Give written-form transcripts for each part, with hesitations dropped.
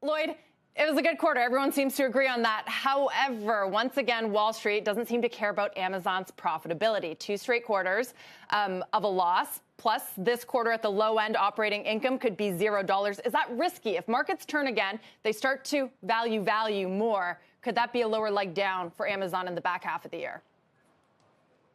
Lloyd, it was a good quarter. Everyone seems to agree on that. However, once again, Wall Street doesn't seem to care about Amazon's profitability. 2 straight quarters of a loss. Plus, this quarter at the low end, operating income could be $0. Is that risky? If markets turn again, they start to value more. Could that be a lower leg down for Amazon in the back half of the year?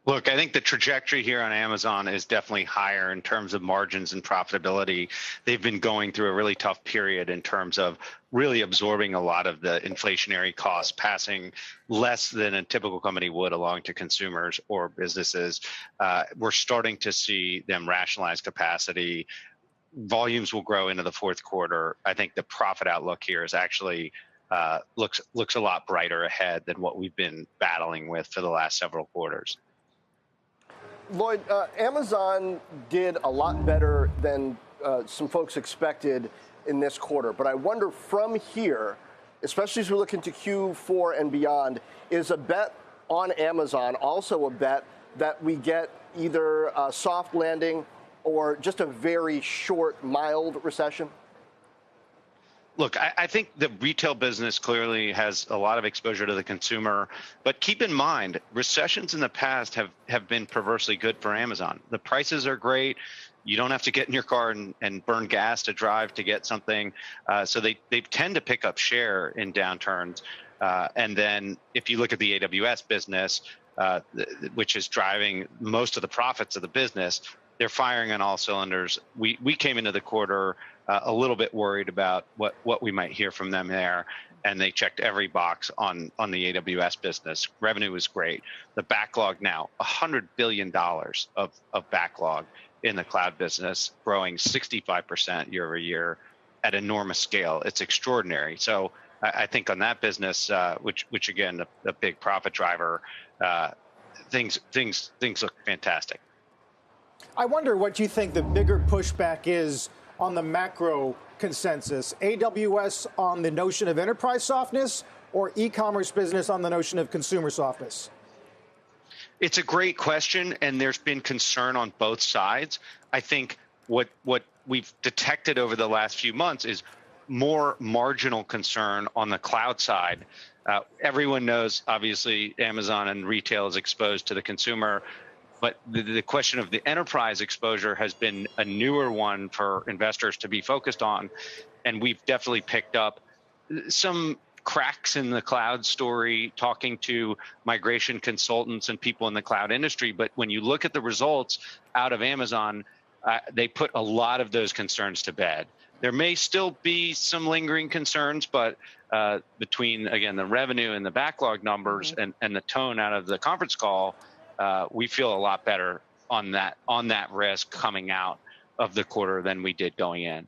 Look, I think the trajectory here on Amazon is definitely higher in terms of margins and profitability. They've been going through a really tough period in terms of really absorbing a lot of the inflationary costs, passing less than a typical company would along to consumers or businesses. We're starting to see them rationalize capacity. Volumes will grow into the fourth quarter. I think the profit outlook here is actually looks a lot brighter ahead than what we've been battling with for the last several quarters. Lloyd, Amazon did a lot better than some folks expected in this quarter. But I wonder from here, especially as we look into Q4 and beyond, is a bet on Amazon also a bet that we get either a soft landing or just a very short, mild recession? Look, I think the retail business clearly has a lot of exposure to the consumer, but keep in mind, recessions in the past have been perversely good for Amazon. The prices are great. You don't have to get in your car and burn gas to drive to get something. So they tend to pick up share in downturns. And then if you look at the AWS business, which is driving most of the profits of the business, they're firing on all cylinders. We came into the quarter a little bit worried about what we might hear from them there, and they checked every box on the AWS business. Revenue was great. The backlog now, $100 billion of backlog in the cloud business, growing 65% year over year at enormous scale. It's extraordinary. So I think on that business, which again, a big profit driver, things look fantastic. I wonder what you think the bigger pushback is on the macro consensus. AWS on the notion of enterprise softness, or e-commerce business on the notion of consumer softness? It's a great question, and there's been concern on both sides. I think what we've detected over the last few months is more marginal concern on the cloud side. Everyone knows, obviously, Amazon and retail is exposed to the consumer. But the question of the enterprise exposure has been a newer one for investors to be focused on. And we've definitely picked up some cracks in the cloud story, talking to migration consultants and people in the cloud industry. But when you look at the results out of Amazon, they put a lot of those concerns to bed. There may still be some lingering concerns, but between, again, the revenue and the backlog numbers and the tone out of the conference call, we feel a lot better on that risk coming out of the quarter than we did going in.